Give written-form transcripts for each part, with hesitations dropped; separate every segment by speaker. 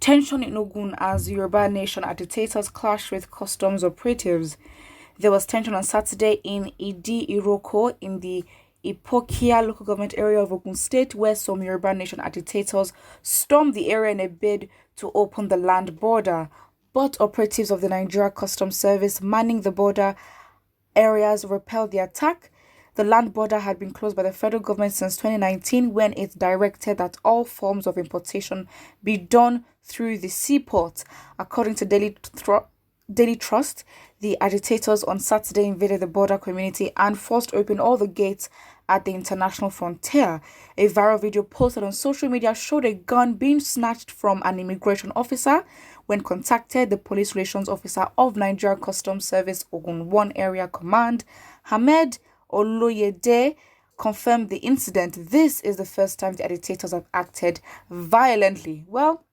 Speaker 1: Tension in Ogun as Yoruba nation agitators clash with customs operatives. There was tension on Saturday in Idi-Iroko in the Ipokia local government area of Ogun State, where some Yoruba nation agitators stormed the area in a bid to open the land border. But operatives of the Nigeria Customs Service manning the border areas repelled the attack. The land border had been closed by the federal government since 2019 when it directed that all forms of importation be done through the seaport. According to Daily Trust, the agitators on Saturday invaded the border community and forced open all the gates at the international frontier. A viral video posted on social media showed a gun being snatched from an immigration officer. When contacted, the police relations officer of Nigeria Customs Service Ogun 1 Area Command, Hamed Oloyede, confirmed the incident. This is the first time the agitators have acted violently. Well,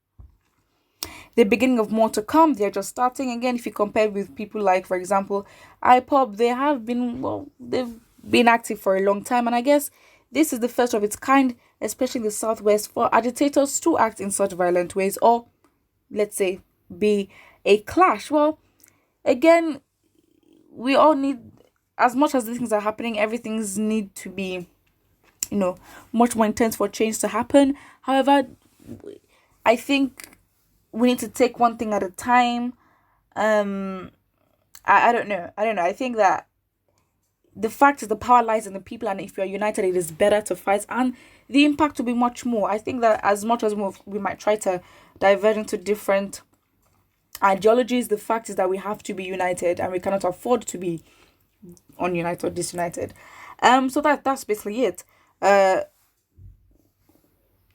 Speaker 1: the beginning of more to come. They're just starting. Again, if you compare with people like, for example, IPOB, they've been active for a long time, and I guess this is the first of its kind, especially in the southwest, for agitators to act in such violent ways, or let's say be a clash. Well, again, we all need, as much as these things are happening, everything's need to be, much more intense for change to happen. However, I think we need to take one thing at a time. I don't know. I think that the fact is the power lies in the people, and if you're united, it is better to fight, and the impact will be much more. I think that as much as we might try to diverge into different ideologies, the fact is that we have to be united, and we cannot afford to be ununited or disunited. So that's basically it. The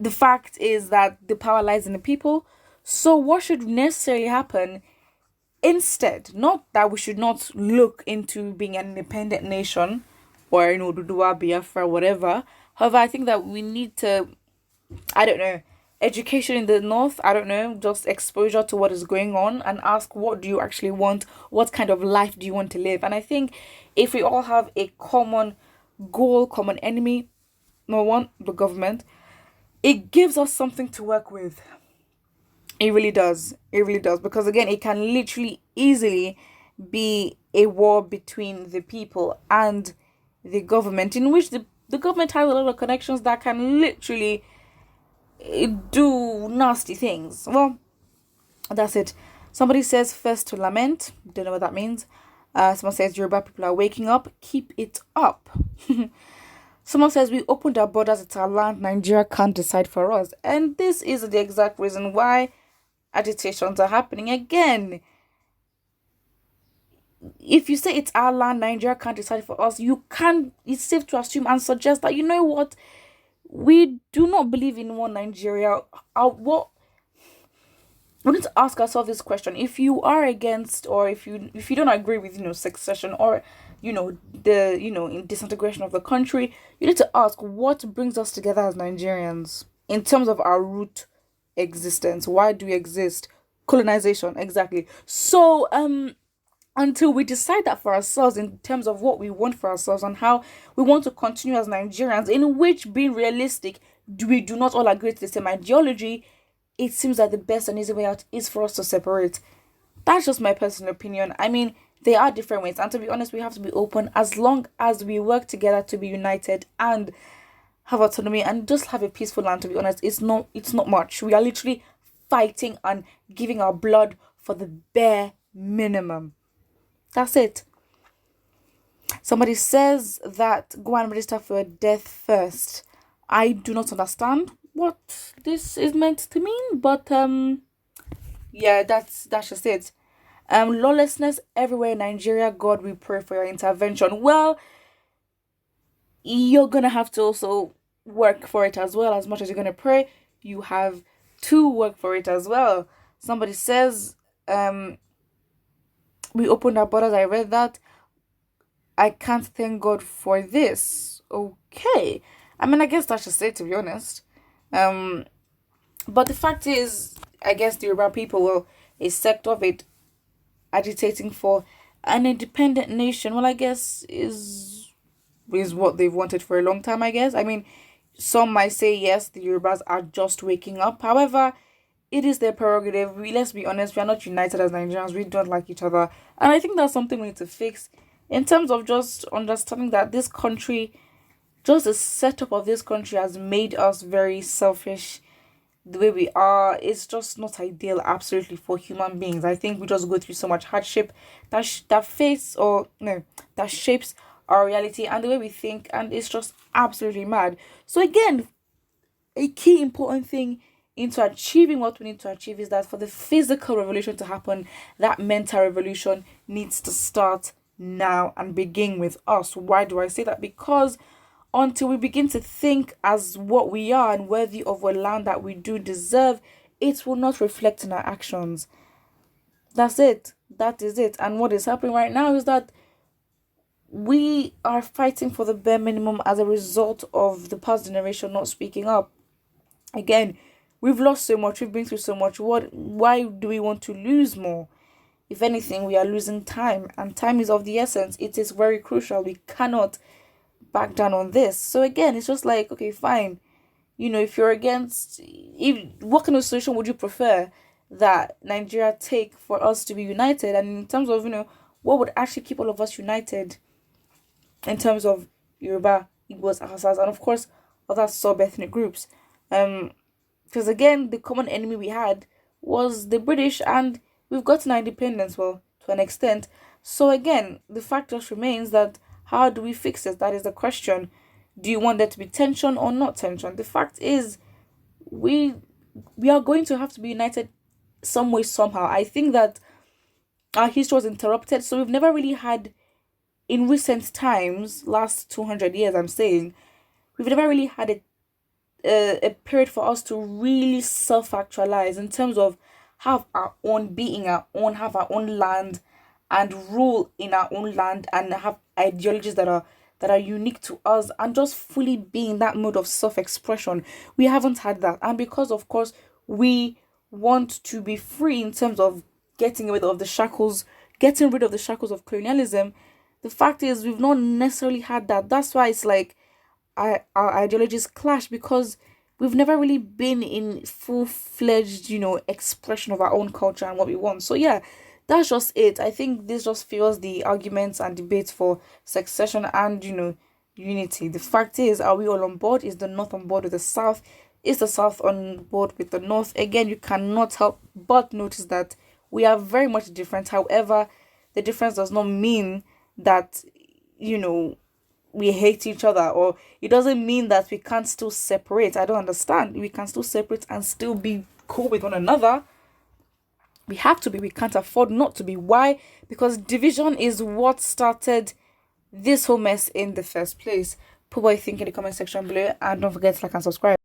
Speaker 1: fact is that the power lies in the people. So what should necessarily happen instead? Not that we should not look into being an independent nation or Oduduwa, Biafra, whatever. However, I think that we need to, education in the north, just exposure to what is going on, and ask, what do you actually want? What kind of life do you want to live? And I think if we all have a common goal, common enemy, number one, the government, it gives us something to work with. It really does. It really does. Because again, it can literally easily be a war between the people and the government, in which the government has a lot of connections that can literally do nasty things. Well, that's it. Somebody says first to lament. Don't know what that means. Someone says Yoruba people are waking up. Keep it up. Someone says we opened our borders. It's our land. Nigeria can't decide for us. And this is the exact reason why agitations are happening again. If you say it's our land, Nigeria can't decide for us, it's safe to assume and suggest that, what, we do not believe in one Nigeria. We need to ask ourselves this question: if you are against, or if you don't agree with secession, or the disintegration of the country, you need to ask, what brings us together as Nigerians in terms of our root existence? Why do we exist? Colonization, exactly. So until we decide that for ourselves, in terms of what we want for ourselves and how we want to continue as Nigerians, in which, being realistic, we do not all agree to the same ideology, it seems that the best and easy way out is for us to separate. That's just my personal opinion. I mean, there are different ways, and to be honest, we have to be open. As long as we work together to be united and have autonomy and just have a peaceful land, to be honest, it's not much. We are literally fighting and giving our blood for the bare minimum. That's it. Somebody says that go and register for a death first. I do not understand what this is meant to mean, but yeah, that's just it. Lawlessness everywhere in Nigeria. God, we pray for your intervention. Well, you're gonna have to also work for it as well. As much as you're gonna pray, you have to work for it as well. Somebody says we opened our borders. I read that. I can't thank God for this. Okay. I mean, I guess that's just it, to be honest. But the fact is, I guess the Yoruba people, well, a sect of it, agitating for an independent nation, well, I guess is what they've wanted for a long time, I guess. I mean, some might say, yes, the Yorubas are just waking up. However, it is their prerogative. Let's be honest, we are not united as Nigerians. We don't like each other. And I think that's something we need to fix in terms of just understanding that this country, just the setup of this country has made us very selfish. The way we are, it's just not ideal, absolutely, for human beings. I think we just go through so much hardship that shapes our reality and the way we think, and it's just absolutely mad. So again, a key important thing into achieving what we need to achieve is that for the physical revolution to happen, that mental revolution needs to start now and begin with us. Why do I say that? Because until we begin to think as what we are and worthy of a land that we do deserve, it will not reflect in our actions. That's it. That is it. And what is happening right now is that we are fighting for the bare minimum as a result of the past generation not speaking up. Again, we've lost so much. We've been through so much. Why do we want to lose more? If anything, we are losing time. And time is of the essence. It is very crucial. We cannot back down on this. So again, it's just like, okay, fine. If you're against, what kind of solution would you prefer that Nigeria take for us to be united? And in terms of, what would actually keep all of us united in terms of Yoruba, Igbos, Hausas, and of course other sub-ethnic groups? Because again, the common enemy we had was the British, and we've gotten our independence, well, to an extent. So again, the fact just remains that how do we fix this? That is the question. Do you want there to be tension or not tension? The fact is, we are going to have to be united some way, somehow. I think that our history was interrupted, so we've never really had, in recent times, last 200 years, I'm saying, we've never really had a period for us to really self-actualize in terms of have our own being, have our own land, and rule in our own land, and have ideologies that are unique to us, and just fully be in that mode of self-expression. We haven't had that, and because of course we want to be free in terms of getting rid of the shackles of colonialism, the fact is we've not necessarily had that. That's why it's like our ideologies clash, because we've never really been in full-fledged, expression of our own culture and what we want. So yeah, that's just it. I think this just fuels the arguments and debates for succession and, unity. The fact is, are we all on board? Is the North on board with the South? Is the South on board with the North? Again, you cannot help but notice that we are very much different. However, the difference does not mean that, we hate each other, or it doesn't mean that we can't still separate. I don't understand. We can still separate and still be cool with one another. We have to be. We can't afford not to be. Why? Because division is what started this whole mess in the first place. Put what you think in the comment section below, and don't forget to like and subscribe.